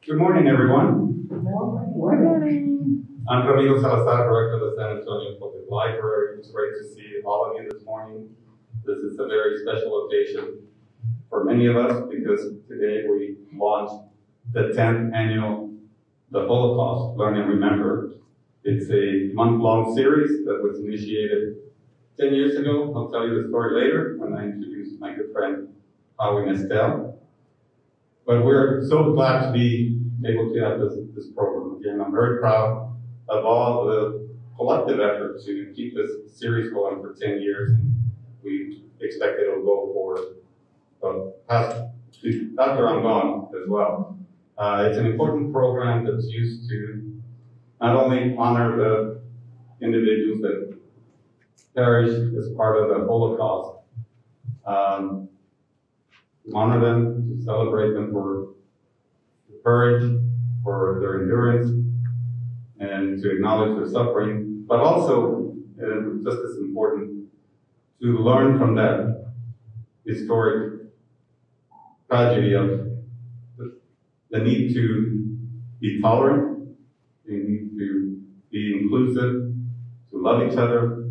Good morning, everyone. Good morning. I'm Ramiro Salazar, Director of the San Antonio Public Library. It's great to see all of you this morning. This is a very special occasion for many of us because today we launched the 10th annual The Holocaust, Learn and Remember. It's a month-long series that was initiated 10 years ago. I'll tell you the story later when I introduce my good friend, Howie Nestel. But we're so glad to be able to have this program again. I'm very proud of all the collective effort to keep this series going for 10 years, and we expect it'll go for after I'm gone as well. It's an important program that's used to not only honor the individuals that perished as part of the Holocaust, honor them, to celebrate them for courage, for their endurance, and to acknowledge their suffering, but also, just as important, to learn from that historic tragedy of the need to be tolerant, the need to be inclusive, to love each other,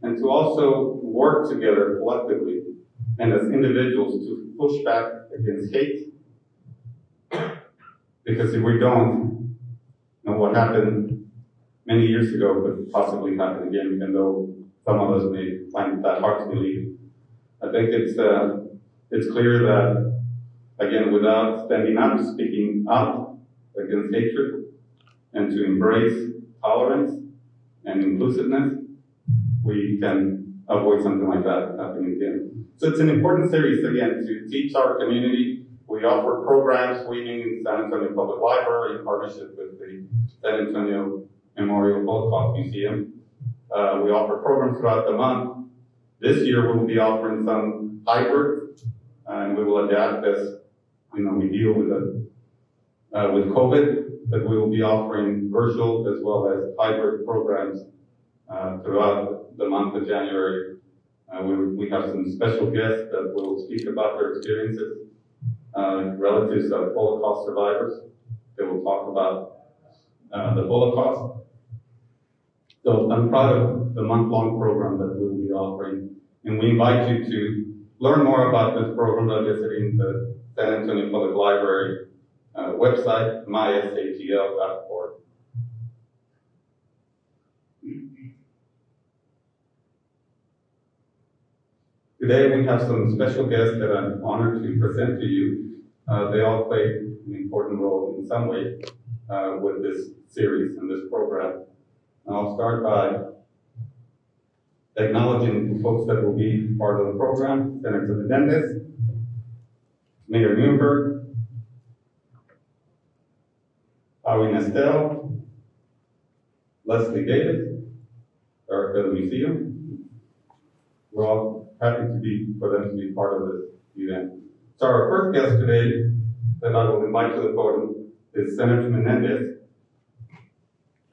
and to also work together collectively and as individuals to push back against hate. Because if we don't, what happened many years ago could possibly happen again, even though some of us may find that hard to believe. I think it's clear that, again, without standing up, speaking up against hatred, and to embrace tolerance and inclusiveness, we can avoid something like that happening again. So it's an important series, again, to teach our community. We offer programs weaving in the San Antonio Public Library in partnership with the San Antonio Memorial Holocaust Museum. We offer programs throughout the month. This year we'll be offering some hybrid, and we will adapt as we deal with COVID, but we will be offering virtual as well as hybrid programs throughout the month of January. We have some special guests that will speak about their experiences, relatives of Holocaust survivors. They will talk about the Holocaust. So I'm proud of the month-long program that we will be offering, and we invite you to learn more about this program by visiting the San Antonio Public Library website, mysatl.org. Today we have some special guests that I'm honored to present to you. They all play an important role in some way with this series and this program. And I'll start by acknowledging the folks that will be part of the program: Senator Menendez, Mayor Newberg, Howie Nestel, Leslie Davis, Director of the Museum. We're all happy for them to be part of this event. So our first guest today that I will invite to the podium is Senator Menendez.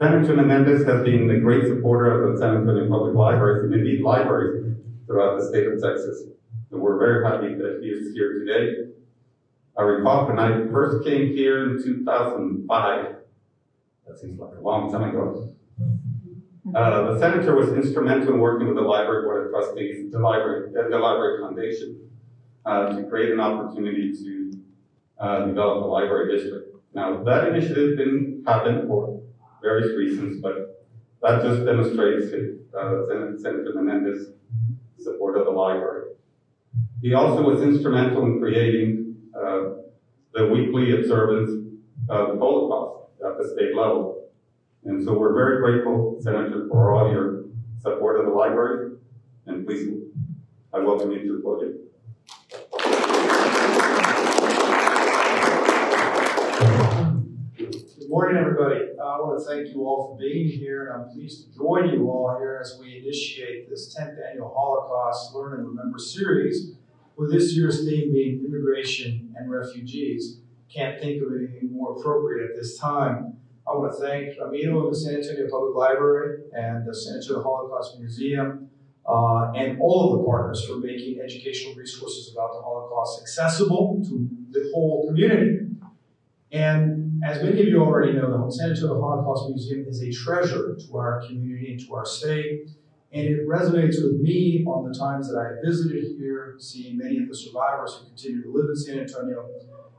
Senator Menendez has been a great supporter of the San Antonio Public Libraries and indeed libraries throughout the state of Texas. And we're very happy that he is here today. I recall when I first came here in 2005, that seems like a long time ago. The senator was instrumental in working with the Library Board of Trustees, the Library Foundation, to create an opportunity to develop a library district. Now, that initiative didn't happen for various reasons, but that just demonstrates Senator Menendez's support of the library. He also was instrumental in creating the weekly observance of the Holocaust at the state level. And so we're very grateful, Senator, for all your support of the library. And please, I welcome you to the podium. Good morning, everybody. I want to thank you all for being here, and I'm pleased to join you all here as we initiate this 10th annual Holocaust Learn and Remember series, with this year's theme being immigration and refugees. Can't think of anything more appropriate at this time. I want to thank Ramiro and the San Antonio Public Library and the San Antonio Holocaust Museum and all of the partners for making educational resources about the Holocaust accessible to the whole community. And as many of you already know, the San Antonio Holocaust Museum is a treasure to our community and to our state. And it resonates with me on the times that I have visited here, seeing many of the survivors who continue to live in San Antonio.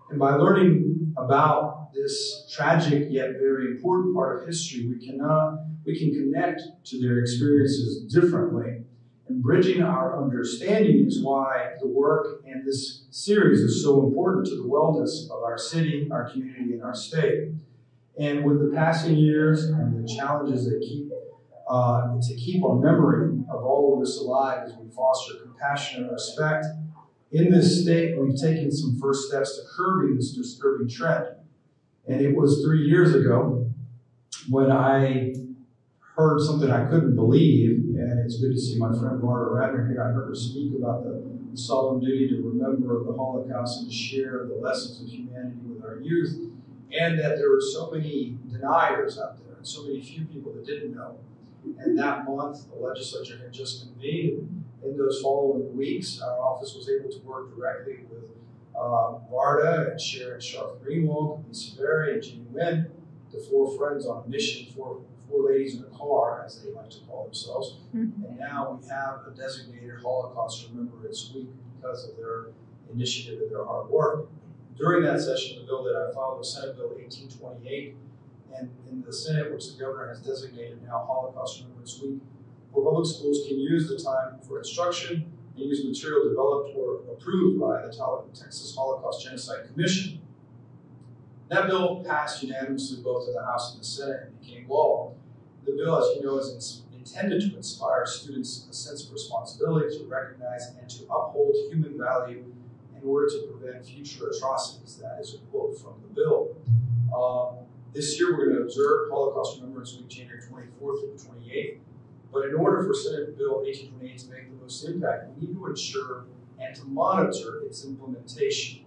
And by learning about this tragic yet very important part of history, we can connect to their experiences differently. And bridging our understanding is why the work and this series is so important to the wellness of our city, our community, and our state. And with the passing years and the challenges that to keep our memory of all of this alive as we foster compassion and respect, in this state, we've taken some first steps to curbing this disturbing trend. And it was 3 years ago when I heard something I couldn't believe, and it's good to see my friend Barbara Radner here. I heard her speak about the solemn duty to remember the Holocaust and to share the lessons of humanity with our youth, and that there were so many deniers out there, and so many few people that didn't know. And that month, the legislature had just convened. In those following weeks, our office was able to work directly with Varda and Sharon Sharf Greenwald, Lisa Berry, and Jeannie Wynn, the four friends on a mission, four ladies in a car, as they like to call themselves. Mm-hmm. And now we have a designated Holocaust Remembrance Week because of their initiative and their hard work. During that session, the bill that I filed was Senate Bill 1828, and in the Senate, which the governor has designated now Holocaust Remembrance Week, where public schools can use the time for instruction and use material developed or approved by the Texas Holocaust Genocide Commission. That bill passed unanimously both in the House and the Senate and became law. The bill, as you know, is intended to inspire students a sense of responsibility to recognize and to uphold human value in order to prevent future atrocities. That is a quote from the bill. This year we're going to observe Holocaust Remembrance Week, January 24th through the 28th. But in order for Senate Bill 1828 to make the most impact, we need to ensure and to monitor its implementation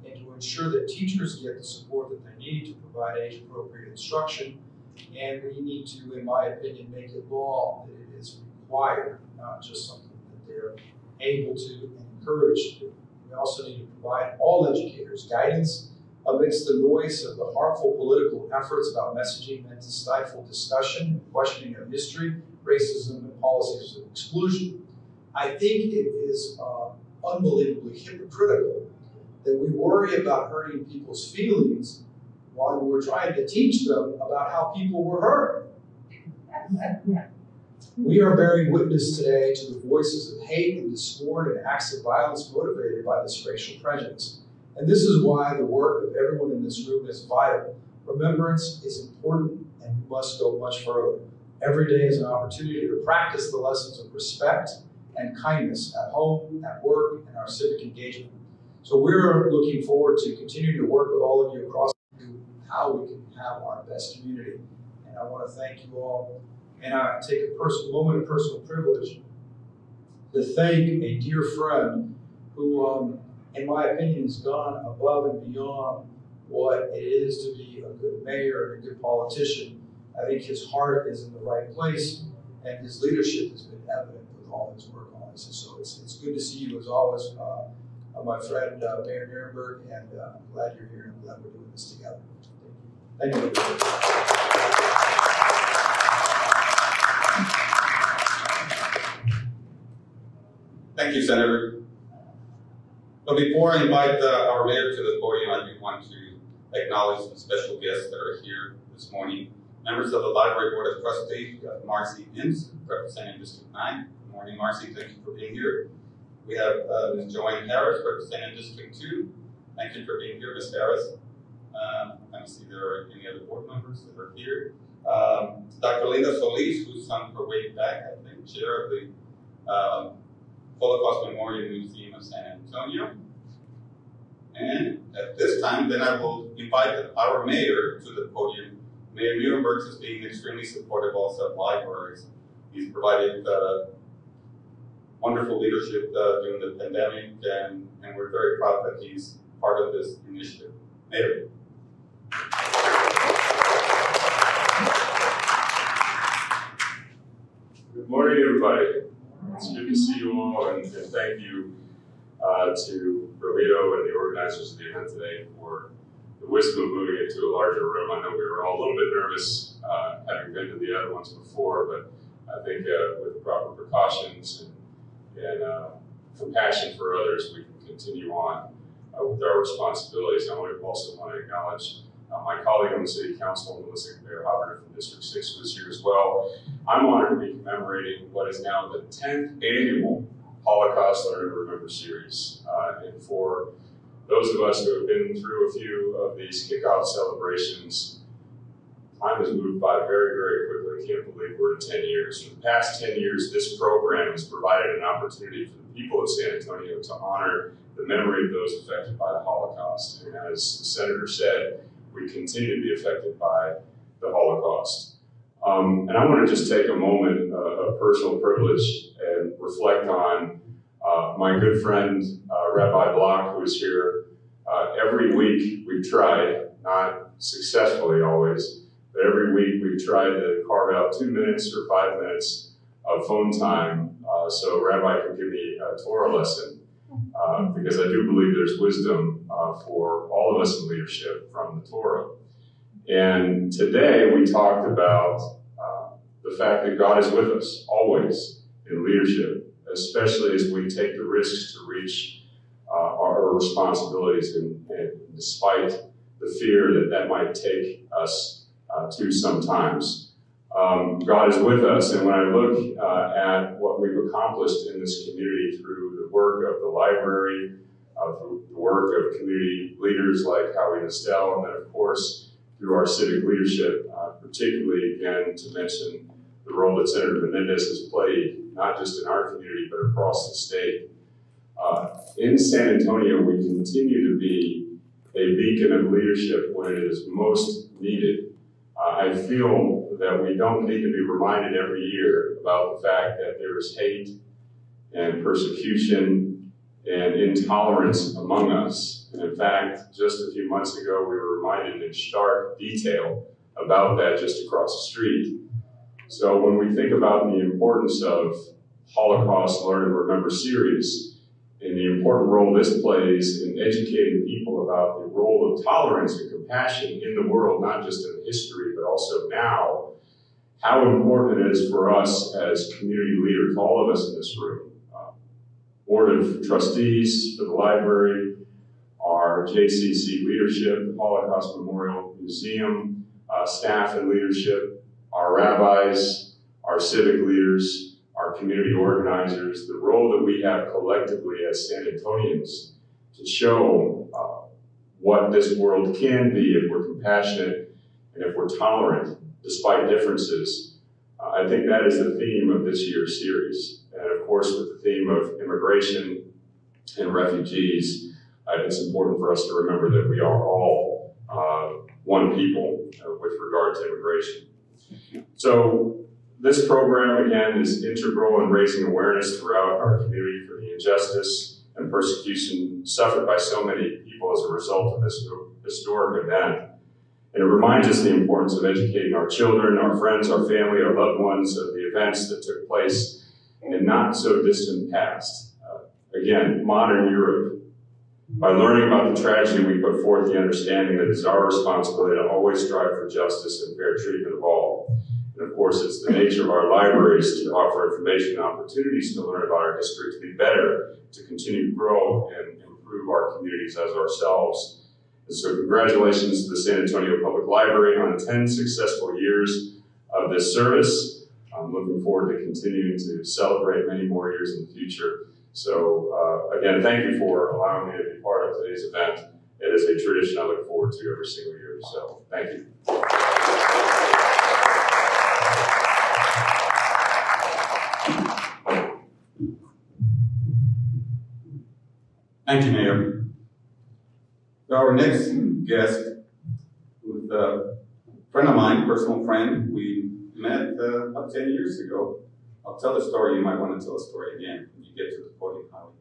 and to ensure that teachers get the support that they need to provide age-appropriate instruction. And we need to, in my opinion, make it law that it is required, not just something that they're able to and encouraged to do. We also need to provide all educators guidance amidst the noise of the harmful political efforts about messaging meant to stifle discussion and questioning of history, racism, and policies of exclusion. I think it is unbelievably hypocritical that we worry about hurting people's feelings while we're trying to teach them about how people were hurt. We are bearing witness today to the voices of hate and discord and acts of violence motivated by this racial prejudice. And this is why the work of everyone in this room is vital. Remembrance is important, and we must go much further. Every day is an opportunity to practice the lessons of respect and kindness at home, at work, and our civic engagement. So we're looking forward to continuing to work with all of you across how we can have our best community. And I want to thank you all. And I take a moment of personal privilege to thank a dear friend who, in my opinion, has gone above and beyond what it is to be a good mayor and a good politician. I think his heart is in the right place, and his leadership has been evident with all his work on this. And so it's good to see you as always, my friend Mayor Nierenberg, and I'm glad you're here and I'm glad we're doing this together. Thank you. Thank you, Senator. But before I invite our mayor to the podium, I do want to acknowledge some special guests that are here this morning. Members of the Library Board of Trustees, we have Marcy Ince, representing District 9. Good morning, Marcy. Thank you for being here. We have Ms. Joanne Harris, representing District 2. Thank you for being here, Ms. Harris. Let me see if there are any other board members that are here. Dr. Linda Solis, who's on her way back, I think, chair of the Holocaust Memorial Museum of San Antonio. And at this time, then I will invite our mayor to the podium. Mayor Nierenberg is being extremely supportive also of libraries. He's provided wonderful leadership during the pandemic, and we're very proud that he's part of this initiative. Mayor. Good morning, everybody. It's good to see you all, and thank you to Berlito and the organizers of the event today for the wisdom of moving it to a larger room. I know we were all a little bit nervous, having been to the other ones before, but I think with the proper precautions and compassion for others, we can continue on with our responsibilities. I also want to acknowledge my colleague on the City Council, Melissa Bear-Hopper from District 6, who is here as well. I'm honored to be commemorating what is now the 10th annual Holocaust Learn and Remember series. And for those of us who have been through a few of these kickoff celebrations, time has moved by very, very quickly. I can't believe we're at 10 years. For the past 10 years, this program has provided an opportunity for the people of San Antonio to honor the memory of those affected by the Holocaust. And as the Senator said, we continue to be affected by the Holocaust. And I want to just take a moment of personal privilege and reflect on my good friend, Rabbi Block, who is here. Every week we've tried, not successfully always, but every week we've tried to carve out 2 minutes or 5 minutes of phone time so Rabbi could give me a Torah lesson. Because I do believe there's wisdom for all of us in leadership from the Torah. And today we talked about the fact that God is with us always in leadership, especially as we take the risks to reach our responsibilities and despite the fear that that might take us to sometimes. God is with us, and when I look at what we've accomplished in this community through the work of the library, through the work of community leaders like Howie Nestel, and then of course through our civic leadership, particularly again to mention the role that Senator Menendez has played, not just in our community, but across the state. In San Antonio, we continue to be a beacon of leadership when it is most needed. I feel that we don't need to be reminded every year about the fact that there is hate and persecution and intolerance among us. And in fact, just a few months ago, we were reminded in stark detail about that just across the street. So when we think about the importance of Holocaust Learn and Remember series, and the important role this plays in educating people about the role of tolerance and compassion in the world, not just in history, but also now, how important it is for us as community leaders, all of us in this room, Board of Trustees for the library, our JCC leadership, the Holocaust Memorial Museum, staff and leadership, our rabbis, our civic leaders, our community organizers, the role that we have collectively as San Antonians to show what this world can be if we're compassionate and if we're tolerant despite differences. I think that is the theme of this year's series. And of course, with the theme of immigration and refugees, it's important for us to remember that we are all one people with regard to immigration. So this program, again, is integral in raising awareness throughout our community for the injustice and persecution suffered by so many people as a result of this historic event. And it reminds us the importance of educating our children, our friends, our family, our loved ones of the events that took place in not so distant past. Again, modern Europe. By learning about the tragedy, we put forth the understanding that it's our responsibility to always strive for justice and fair treatment of all. And of course, it's the nature of our libraries to offer information and opportunities to learn about our history, to be better, to continue to grow and improve our communities as ourselves. And so congratulations to the San Antonio Public Library on 10 successful years of this service. I'm looking forward to continuing to celebrate many more years in the future. So again, thank you for allowing me to be part of today's event. It is a tradition I look forward to every single year. So thank you. Thank you, Mayor. So our next guest was a friend of mine, personal friend. We met about 10 years ago. I'll tell the story. You might want to tell the story again when you get to the podium, Howie.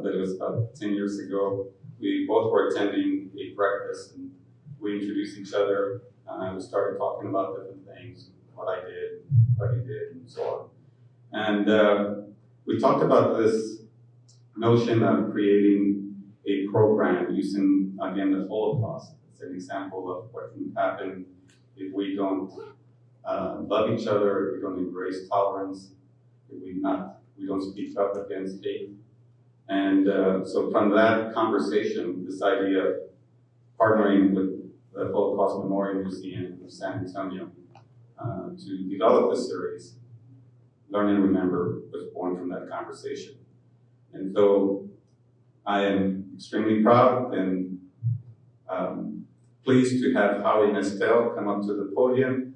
But it was about 10 years ago. We both were attending a breakfast, and we introduced each other. We started talking about different things, what I did, what he did, and so on. And we talked about this notion of creating a program using, again, the Holocaust. It's an example of what can happen if we don't love each other, if we don't embrace tolerance, if we don't speak up against hate. And so from that conversation, this idea of partnering with the Holocaust Memorial Museum of San Antonio to develop this series, Learn and Remember, was born from that conversation. And so I am extremely proud and pleased to have Howie and Estelle come up to the podium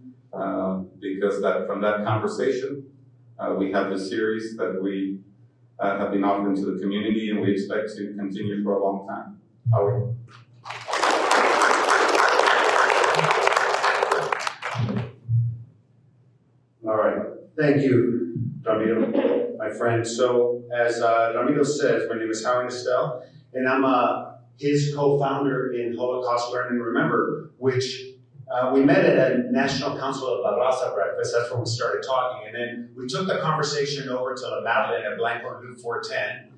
because from that conversation, we have the series that we have been offering to the community, and we expect to continue for a long time. Howie. All right, thank you, Ramiro, my friend. So as Ramiro says, my name is Howie and Estelle, and I'm his co-founder in Holocaust Learn and Remember, which we met at a National Council of La Raza breakfast. That's where we started talking. And then we took the conversation over to La Madeleine at Blanco and Loop 410.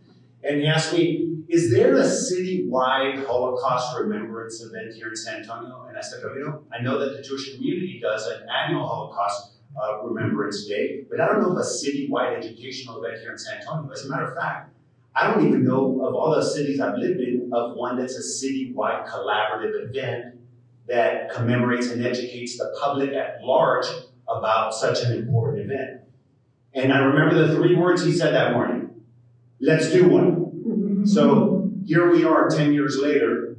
And he asked me, is there a citywide Holocaust remembrance event here in San Antonio? And I said, Ramiro, I know that the Jewish community does an annual Holocaust Remembrance Day, but I don't know of a citywide educational event here in San Antonio. As a matter of fact, I don't even know of all the cities I've lived in of one that's a citywide collaborative event that commemorates and educates the public at large about such an important event. And I remember the 3 words he said that morning: let's do one. So here we are 10 years later.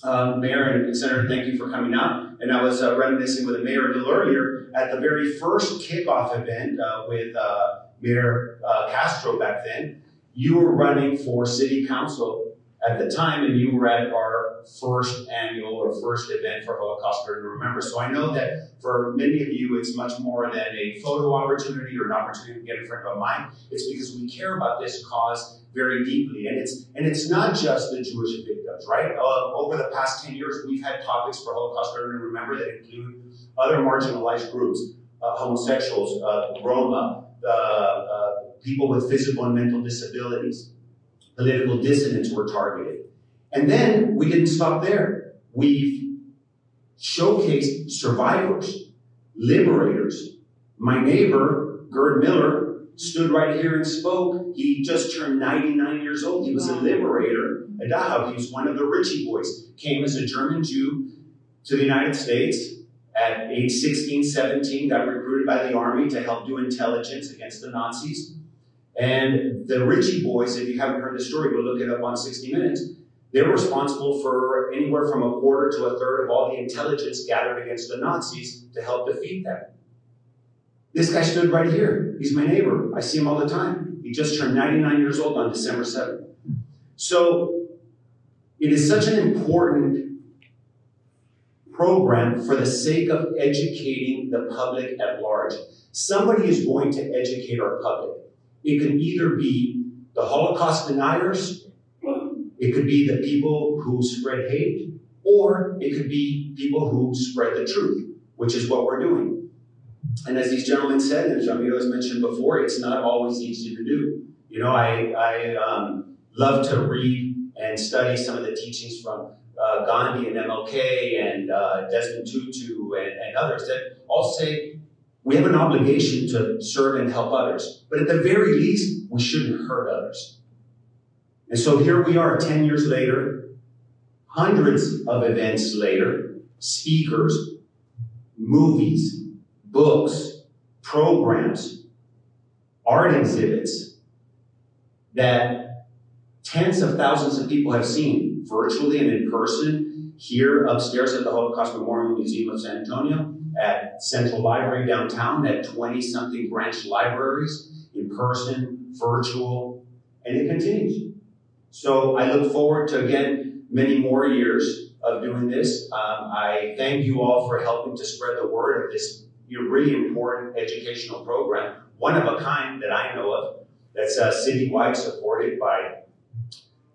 Mayor and Senator, thank you for coming out. And I was reminiscing with the mayor a little earlier at the very first kickoff event with Mayor Castro back then. You were running for city council at the time, and you were at our first annual or first event for Holocaust Learn and Remember. So I know that for many of you, it's much more than a photo opportunity or an opportunity to get in front of a mic. It's because we care about this cause very deeply. And it's not just the Jewish victims, right? Over the past 10 years, we've had topics for Holocaust Learn and Remember that include other marginalized groups, homosexuals, Roma, people with physical and mental disabilities. Political dissidents were targeted. And then we didn't stop there. We've showcased survivors, liberators. My neighbor, Gerd Miller, stood right here and spoke. He just turned 99 years old. He was a liberator at Dachau. He was one of the Ritchie boys. Came as a German Jew to the United States at age 16, 17, got recruited by the army to help do intelligence against the Nazis. And the Ritchie boys, if you haven't heard the story, go look it up on 60 Minutes. They're responsible for anywhere from a quarter to a third of all the intelligence gathered against the Nazis to help defeat them. This guy stood right here. He's my neighbor. I see him all the time. He just turned 99 years old on December 7th. So it is such an important program for the sake of educating the public at large. Somebody is going to educate our public. It can either be the Holocaust deniers, it could be the people who spread hate, or it could be people who spread the truth, which is what we're doing. And as these gentlemen said, and as Ramiro has mentioned before, it's not always easy to do. You know, I love to read and study some of the teachings from Gandhi and MLK and Desmond Tutu and others that all say, we have an obligation to serve and help others, but at the very least, we shouldn't hurt others. And so here we are 10 years later, hundreds of events later, speakers, movies, books, programs, art exhibits that tens of thousands of people have seen virtually and in person here upstairs at the Holocaust Memorial Museum of San Antonio, at Central Library downtown, at 20-something branch libraries, in person, virtual, and it continues. So I look forward to, again, many more years of doing this. I thank you all for helping to spread the word of this really important educational program, one of a kind that I know of, that's citywide, supported by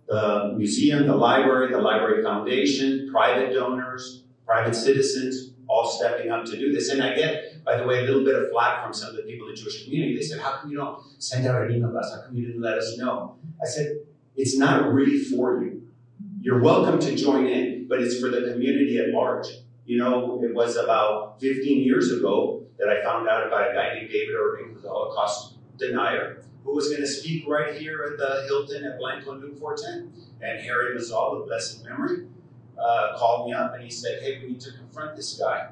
the museum, the Library Foundation, private donors, private citizens, all stepping up to do this. And I get, by the way, a little bit of flack from some of the people in the Jewish community. They said, how come you don't send out an email to us? How come you didn't let us know? I said, it's not really for you. You're welcome to join in, but it's for the community at large. You know, it was about 15 years ago that I found out about a guy named David Irving, who's a Holocaust denier, who was going to speak right here at the Hilton at Blanco Newport 10. And Harry Mazal, of blessed memory, called me up and he said, hey, we need to confront this guy.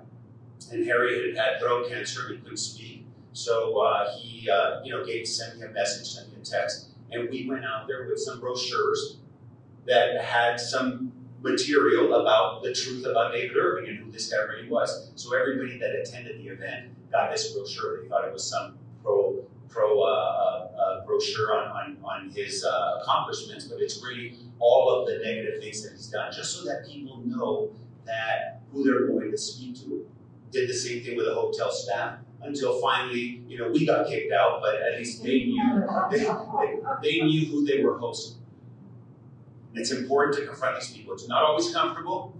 And Harry had throat cancer and he couldn't speak. So he sent me a message, sent me a text, and we went out there with some brochures that had some material about the truth about David Irving and who this guy really was. So everybody that attended the event got this brochure. They thought it was some brochure on his accomplishments, but it's really all of the negative things that he's done, just so that people know that who they're going to speak to. Did the same thing with the hotel staff until finally, we got kicked out, but at least they knew they knew who they were hosting. It's important to confront these people. It's not always comfortable.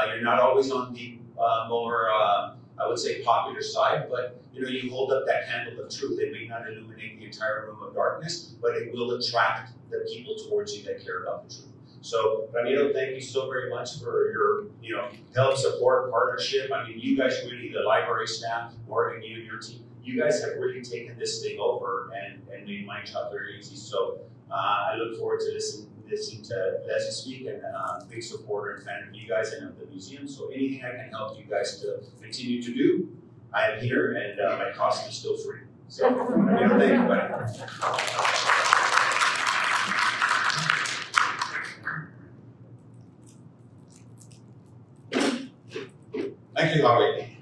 You're not always on the more, I would say, popular side, but you hold up that candle of truth. It may not illuminate the entire room of darkness, but it will attract the people towards you that care about the truth. So, Ramiro, thank you so very much for your, help, support, partnership. I mean, you guys really, the library staff, Morgan, you and your team, you guys have really taken this thing over and made my job very easy. So, I look forward to listening to Leslie speak, and big supporter and fan of you guys and of the museum. So, anything I can help you guys to continue to do, I am here, and my cost is still free. So, Ramiro, thank you, buddy. Thank you, Howie.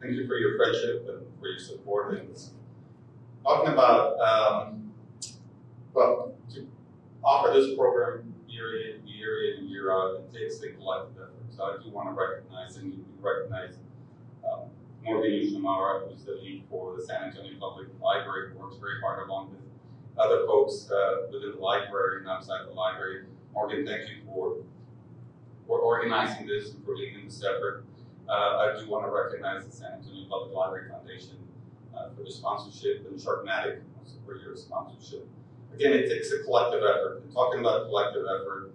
Thank you for your friendship and for your support. And talking about, to offer this program year in, year out, it takes a collective effort. So I do want to recognize, and you recognize Morgan Yushamara, who's the lead for the San Antonio Public Library, who works very hard along with other folks within the library and outside the library. Morgan, thank you for organizing this and for leading this effort. I do want to recognize the San Antonio Public Library Foundation for the sponsorship, and Sharkmatic for your sponsorship. Again, it takes a collective effort. And talking about collective effort,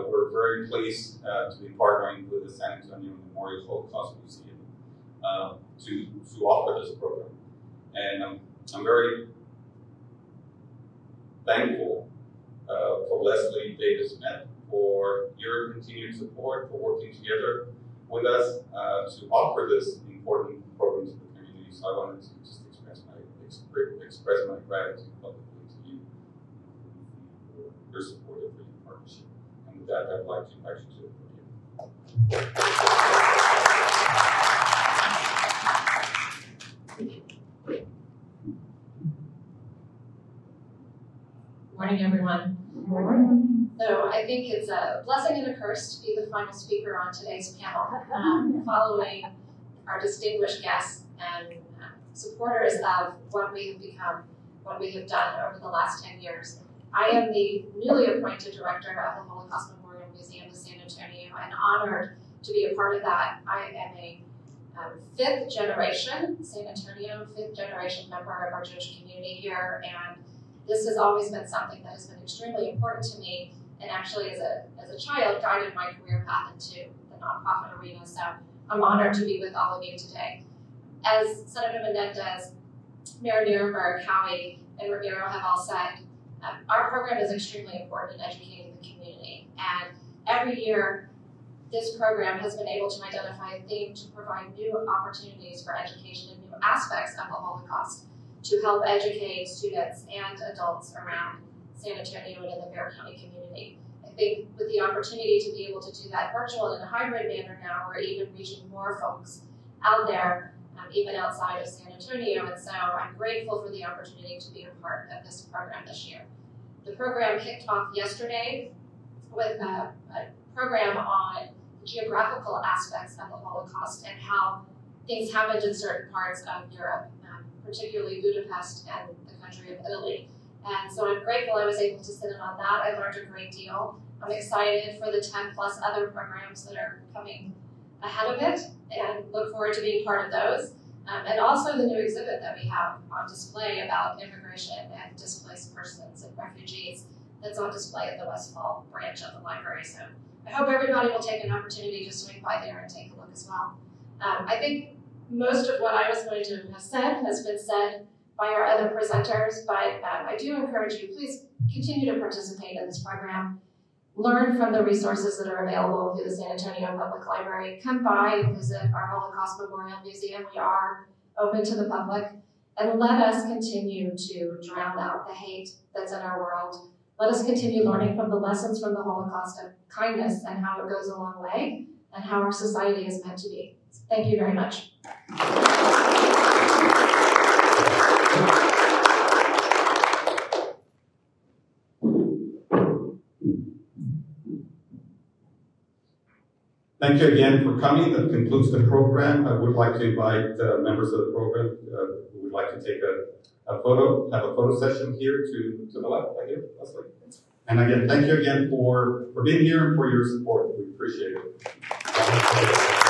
we're very pleased to be partnering with the San Antonio Memorial Holocaust Museum to offer this program. And I'm very thankful for Leslie Davis-Smith for your continued support, for working together with us to offer this important program to the community. So I wanted to just express my gratitude publicly to you for your support and for your partnership. And with that, I'd like to invite you to the podium. Morning, everyone. Morning. So I think it's a blessing and a curse to be the final speaker on today's panel, following our distinguished guests and supporters of what we have become, what we have done over the last 10 years. I am the newly appointed director of the Holocaust Memorial Museum of San Antonio and honored to be a part of that. I am a fifth generation San Antonio, fifth generation member of our Jewish community here, and this has always been something that has been extremely important to me, and actually as a child guided my career path into the nonprofit arena. So I'm honored to be with all of you today. As Senator Menendez, Mayor Nierenberg, Howie, and Ramiro have all said, our program is extremely important in educating the community. And every year, this program has been able to identify a theme to provide new opportunities for education and new aspects of the Holocaust to help educate students and adults around San Antonio and in the Bexar County community. I think with the opportunity to be able to do that virtual and in a hybrid manner now, we're even reaching more folks out there, even outside of San Antonio. And so I'm grateful for the opportunity to be a part of this program this year. The program kicked off yesterday with a program on geographical aspects of the Holocaust and how things happened in certain parts of Europe, particularly Budapest and the country of Italy. And so I'm grateful I was able to sit in on that. I learned a great deal. I'm excited for the 10 plus other programs that are coming ahead of it and look forward to being part of those. And also the new exhibit that we have on display about immigration and displaced persons and refugees that's on display at the Westfall branch of the library. So I hope everybody will take an opportunity to swing by there and take a look as well. I think most of what I was going to have said has been said by our other presenters, but I do encourage you, please continue to participate in this program. Learn from the resources that are available through the San Antonio Public Library. Come by and visit our Holocaust Memorial Museum. We are open to the public. And let us continue to drown out the hate that's in our world. Let us continue learning from the lessons from the Holocaust of kindness and how it goes a long way and how our society is meant to be. Thank you very much. Thank you again for coming. That concludes the program. I would like to invite members of the program who would like to take a photo, have a photo session here to the left, right here, Leslie. And again, thank you again for being here and for your support. We appreciate it.